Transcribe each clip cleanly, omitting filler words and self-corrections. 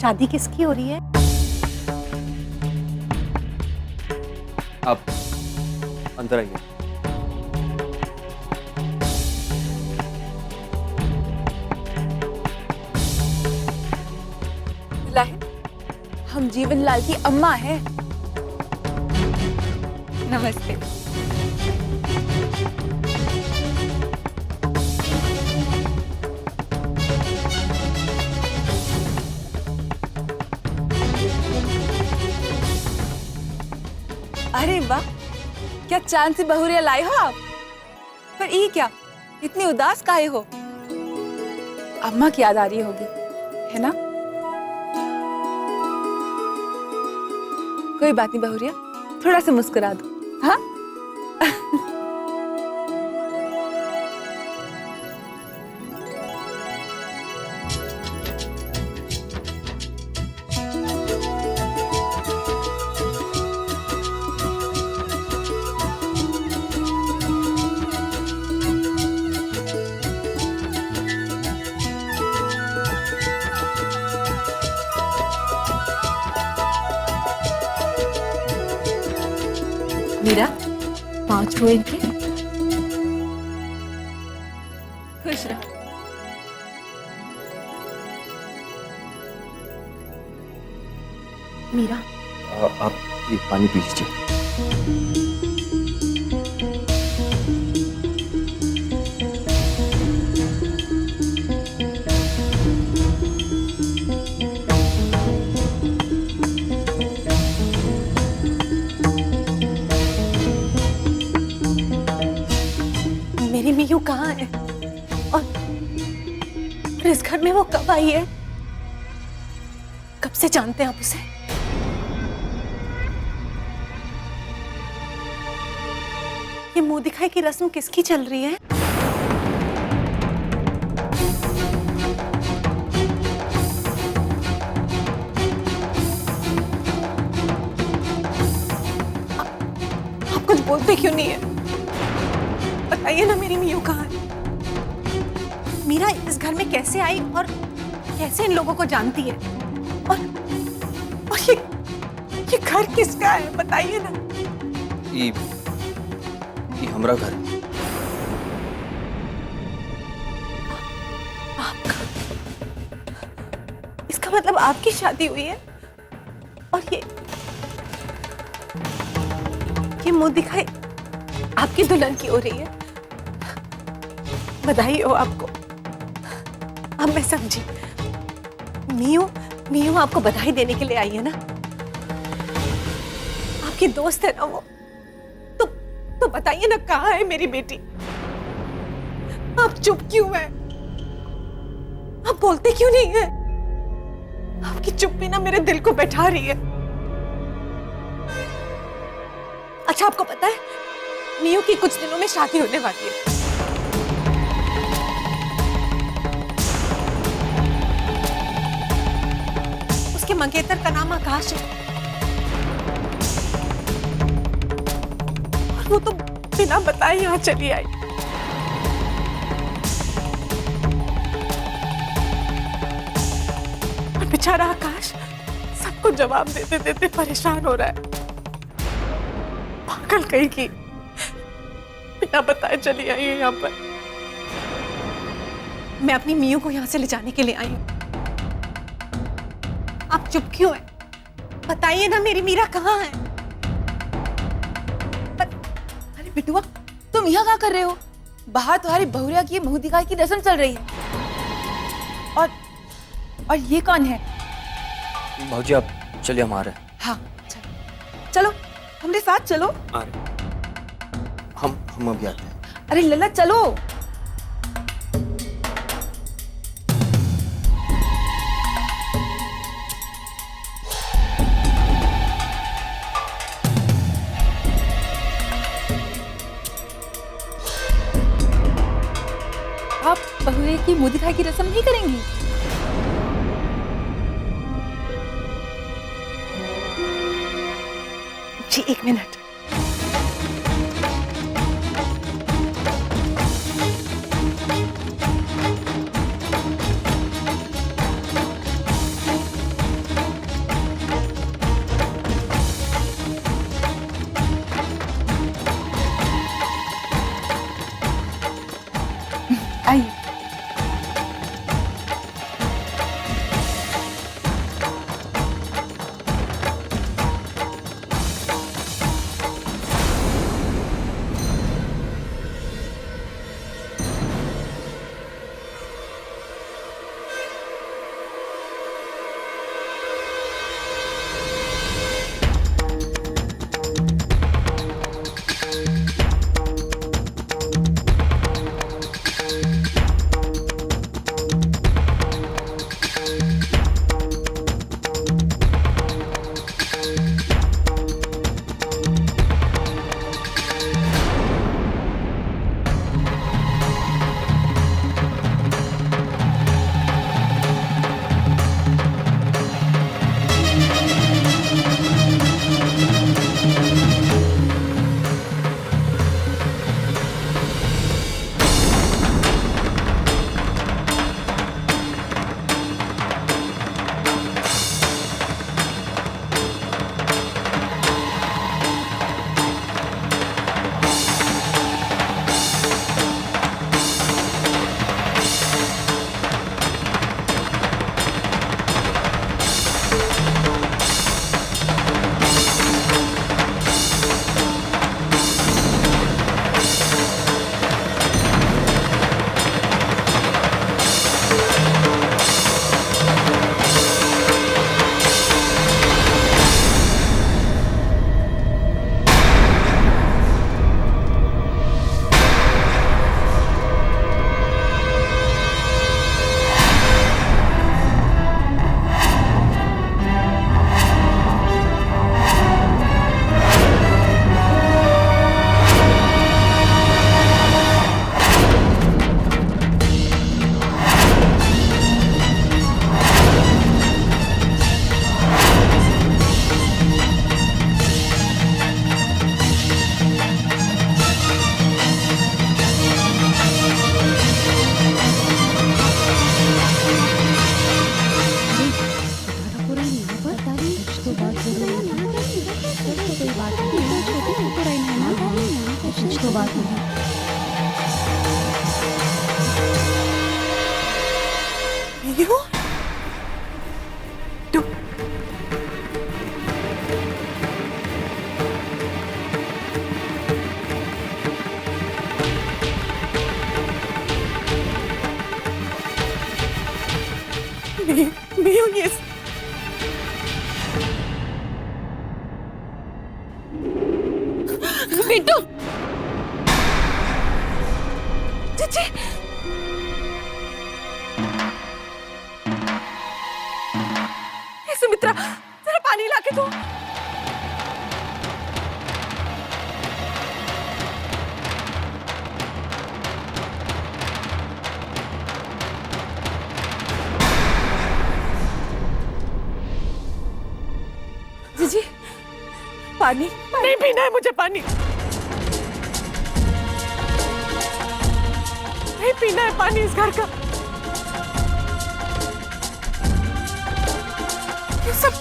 शादी किसकी हो रही है? आप अंदर आइए। हम जीवन लाल की अम्मा हैं। नमस्ते। अरे वाह, क्या चांद सी बहुरिया लाए हो आप। पर ये क्या, इतनी उदास काहे हो? अम्मा की याद आ रही होगी, है ना? कोई बात नहीं बहुरिया, थोड़ा सा मुस्कुरा दो। हाँ मीरा, 5 हुए इनके। खुश रहो। मीरा, आप ये पानी पी लीजिए। मेरी मीयू कहाँ है? और इस घर में वो कब आई है? कब से जानते हैं आप उसे? ये मुंह दिखाई की रस्म किसकी चल रही है? आप कुछ बोलते क्यों नहीं है? बताइए ना, मेरी मीयू कहाँ है? मीरा इस घर में कैसे आई और कैसे इन लोगों को जानती है? और ये घर किसका है? बताइए ना। ये हमारा घर। आपका? इसका मतलब आपकी शादी हुई है और ये मुंह दिखाई आपकी दुल्हन की हो रही है। बधाई हो आपको। अब मैं समझी, मीयू आपको बधाई देने के लिए आई है ना? आपकी दोस्त है ना वो? तो बताइए ना, कहाँ है मेरी बेटी? आप चुप क्यों हैं? आप बोलते क्यों नहीं हैं? आपकी चुप्पी ना मेरे दिल को बैठा रही है। अच्छा, आपको पता है मीयू की कुछ दिनों में शादी होने वाली है। उसके मंगेतर का नाम आकाश है और वो तो बिना बताए यहाँ चली आई। और बेचारा आकाश सबको जवाब देते देते परेशान हो रहा है। पागल कहीं की, बिना बताए चली आई है यहाँ पर। मैं अपनी मीयू को यहाँ से ले जाने के लिए आई हूँ। आप चुप क्यों हैं? बताइए ना, मेरी मीरा कहाँ है? अरे बिटुआ, तुम यहाँ क्या कर रहे हो? बाहर तुम्हारी बहुरिया की मुंह दिखाई की रस्म चल रही है। और ये कौन है? भाजी आप चलिए, हम आ रहे हैं। हाँ चलो, हमारे साथ चलो। आ रहे हैं। हम अभी आते हैं। अरे लल्ला चलो। आप बहुरिया की मुंह दिखाई की रस्म नहीं करेंगी? जी, 1 मिनट। बात नहीं। You? Do- Mio, yes. Bittu, Chichi, Sumitra, जरा पानी लाके दो। जीजी, पानी। नहीं पीना है मुझे पानी। नहीं पीना है पानी इस घर का। ये सब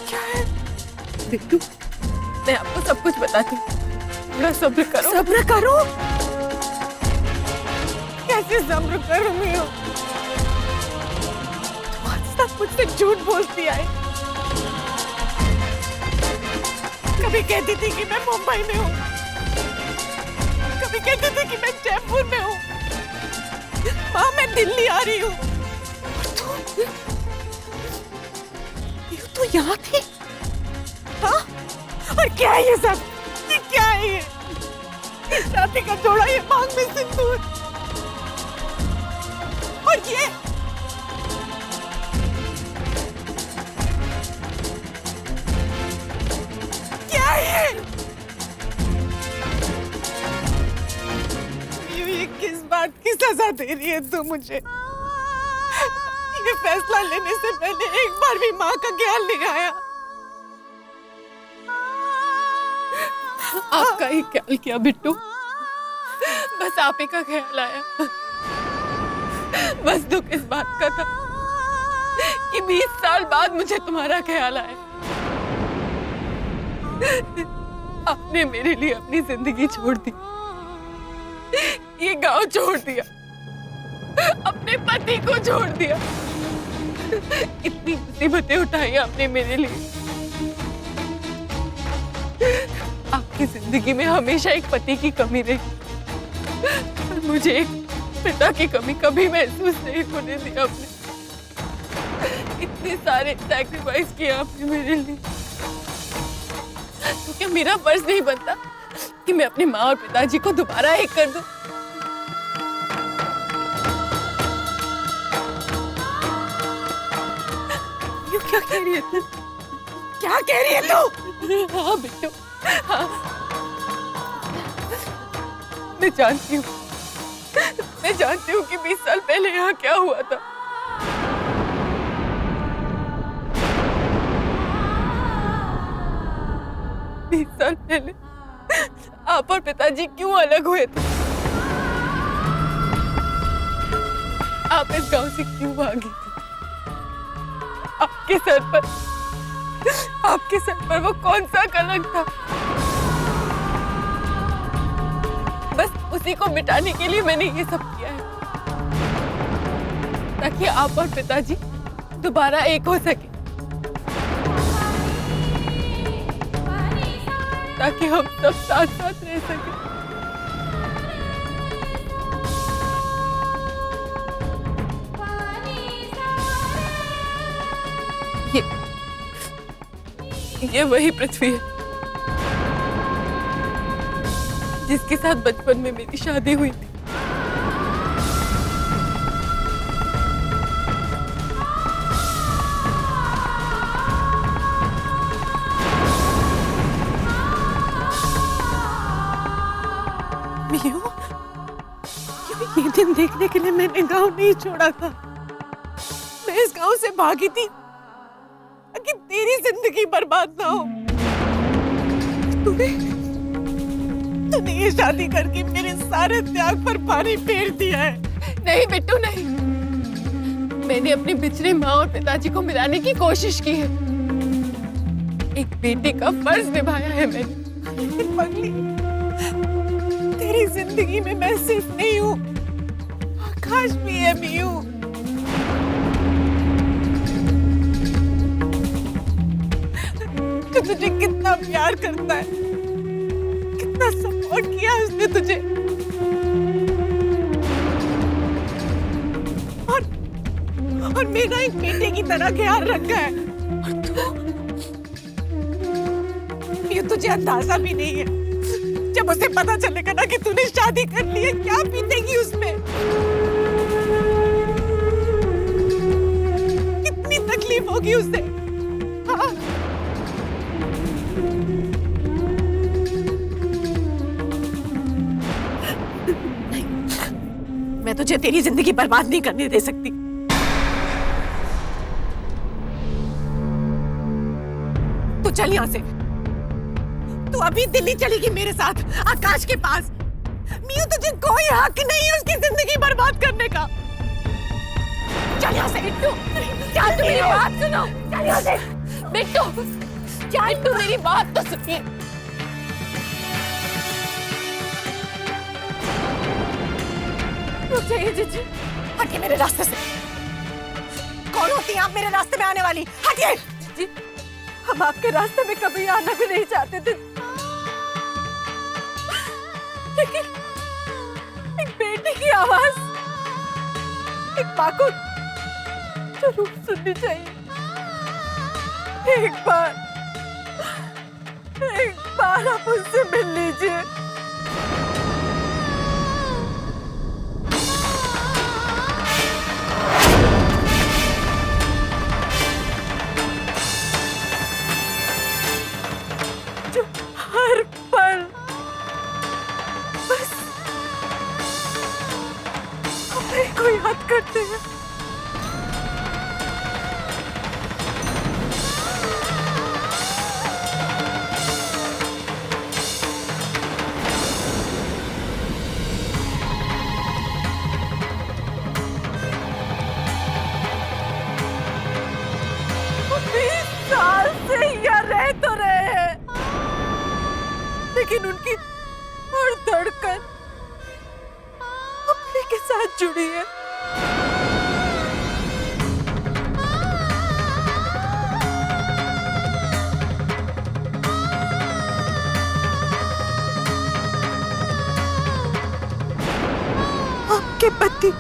क्या है? बिट्टू, मैं आपको सब कुछ बताती हूँ। थोड़ा सब्र करो। सब्र करो? कैसे सब्र करूँ मैं? सब मुझसे झूठ बोलती है। कभी कहती थी कि मैं मुंबई में हूँ, कभी कहती थी कि मैं जयपुर में हूँ। माँ, मैं दिल्ली आ रही हूँ। तू यहाँ थी? हाँ? और क्या है ये सब? ये क्या है ये? शादी का जोड़ा, ये मांग में सिंदूर, और ये किस बात की सजा दे रही है तू मुझे? ये फैसला लेने से पहले एक बार भी माँ का ख्याल नहीं आया। आपका ही ख्याल किया बिट्टू, बस आप ही का ख्याल आया। बस दुख इस बात का था कि 20 साल बाद मुझे तुम्हारा ख्याल आया। आपने मेरे लिए अपनी जिंदगी छोड़ दी, ये गांव छोड़ दिया, अपने पति को छोड़ दिया, इतनी मुसीबतें उठाई आपने मेरे लिए। आपकी जिंदगी में हमेशा एक पति की कमी रही, और मुझे एक पिता की कमी कभी महसूस नहीं होने दी आपने। इतने सारे सैक्रिफाइस किए आपने मेरे लिए, तो क्या मेरा फर्ज नहीं बनता कि मैं अपनी माँ और पिताजी को दोबारा एक कर दूं? ये क्या कह रही है तू? क्या कह रही है तू? हाँ बिट्टू, हाँ, मैं जानती हूँ कि 20 साल पहले यहाँ क्या हुआ था। बीस साल पहले आप और पिताजी क्यों अलग हुए थे? आप इस गांव से क्यों भागी थी? आपके सर पर वो कौन सा कलंक था? बस उसी को मिटाने के लिए मैंने ये सब किया है, ताकि आप और पिताजी दोबारा एक हो सके, ताकि हम सब साथ साथ रह सके। ये वही पृथ्वी है जिसके साथ बचपन में मेरी शादी हुई थी। मियो, ये दिन देखने के लिए मैंने गांव नहीं छोड़ा था। मैं इस गांव से भागी थी कि तेरी जिंदगी बर्बाद ना हो। तूने ये शादी करके मेरे सारे त्याग पर पानी फेर दिया है। नहीं बिट्टू, नहीं, मैंने अपनी बिछड़े माँ और पिताजी को मिलाने की कोशिश की है। एक बेटे का फर्ज निभाया है मैंने। लेकिन पगली, तेरी जिंदगी में मैं सिर्फ नहीं हूँ, आकाश भी है मीयू। तो तुझे कितना प्यार करता है, कितना सपोर्ट किया उसने तुझे, और मेरा एक बेटे की तरह ख्याल रखा है। और तू, ये तुझे अंदाजा भी नहीं है, जब उसे पता चलेगा ना कि तूने शादी कर ली है, क्या बीतेगी उसमें, कितनी तकलीफ होगी उसे। हाँ? नहीं, मैं तुझे तेरी जिंदगी बर्बाद नहीं करने दे सकती। तू चल यहाँ से, तू अभी दिल्ली चलेगी मेरे साथ आकाश के पास। मीयू, तुझे कोई हक नहीं है उसकी जिंदगी बर्बाद करने का। चल यहाँ से बिट्टू, चल तू मेरी बात सुनो, चल यहाँ से बिट्टू, चल तू मेरी बात तो सुनिए। रुक जाइए जीजी, हटिए मेरे रास्ते से। कौन होती हैं आप मेरे रास्ते में आने वाली? हटिए। जी, हम आपके रास्ते में कभी आना भी नहीं चाहते थे, लेकिन एक बेटे की आवाज एक माँ को जरूर सुननी चाहिए। एक बार आप उससे मिल लीजिए। हर पल बस हमें को याद करते हैं। साल से यहाँ रह तो रहे हैं, लेकिन उनकी हर धड़कन अपने के साथ जुड़ी है। आपके पति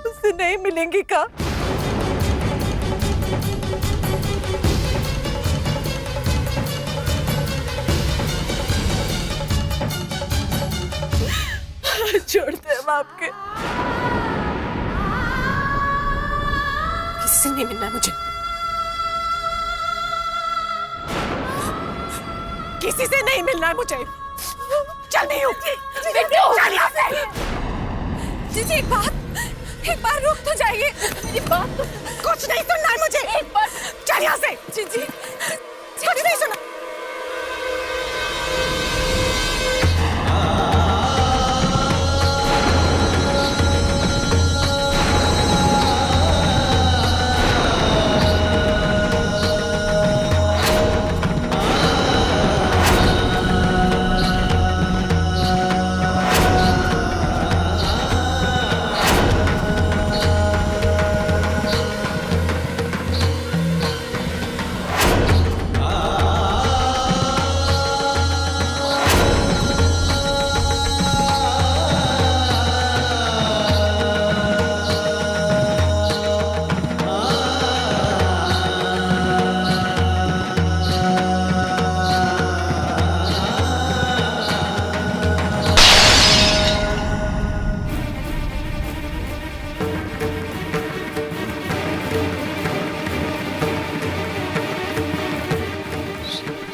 उससे नहीं मिलेंगे का? छोड़ते हम आपके, किसी से नहीं मिलना है मुझे, किसी से नहीं मिलना है मुझे। चल नहीं हूँ, चल यहाँ से। जीजी एक बार रुक तो जाइए, मेरी बात तो कुछ नहीं सुनना है मुझे। एक बार चल यहाँ से। जीजी कुछ नहीं सुना।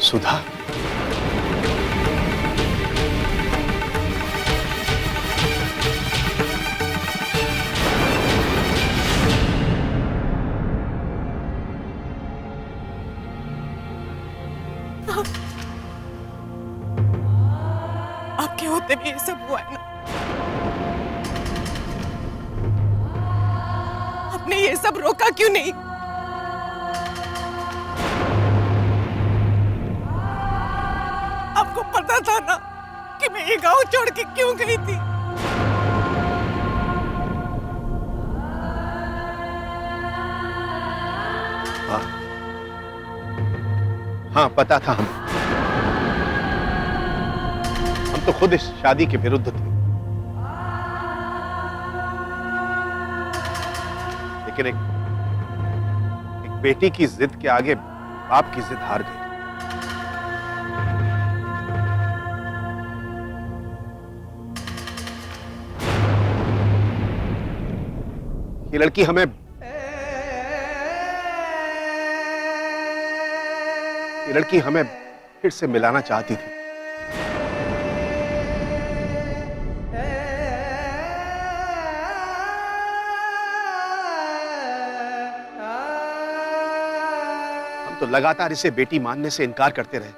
सुधा, आपके होते भी ये सब हुआ है ना? आपने ये सब रोका क्यों नहीं? को पता था ना कि मैं ये गांव छोड़ के क्यों गई थी। हाँ हाँ, पता था हमें। हम तो खुद इस शादी के विरुद्ध थे, लेकिन एक बेटी की जिद के आगे बाप की जिद हार गई। ये लड़की हमें फिर से मिलाना चाहती थी। हम तो लगातार इसे बेटी मानने से इनकार करते रहे,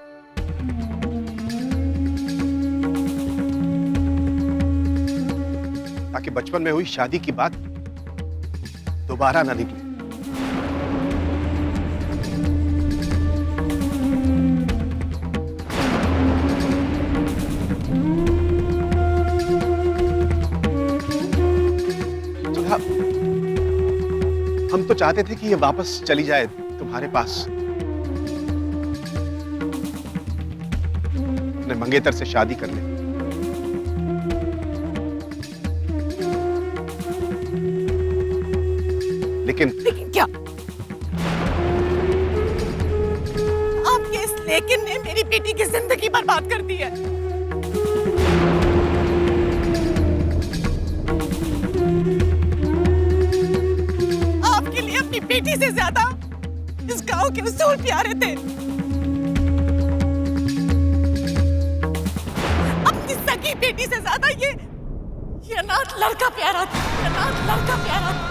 ताकि बचपन में हुई शादी की बात दोबारा ना निकले। हम तो चाहते थे कि ये वापस चली जाए तुम्हारे पास, अपने मंगेतर से शादी कर ले। लेकिन क्या आपके इस लेकिन ने मेरी बेटी की जिंदगी बर्बाद कर दी है? आपके लिए अपनी बेटी से ज्यादा इस गांव के उसूल प्यारे थे। अपनी सगी बेटी से ज्यादा ये अनाथ लड़का प्यारा था। अनाथ लड़का प्यारा था।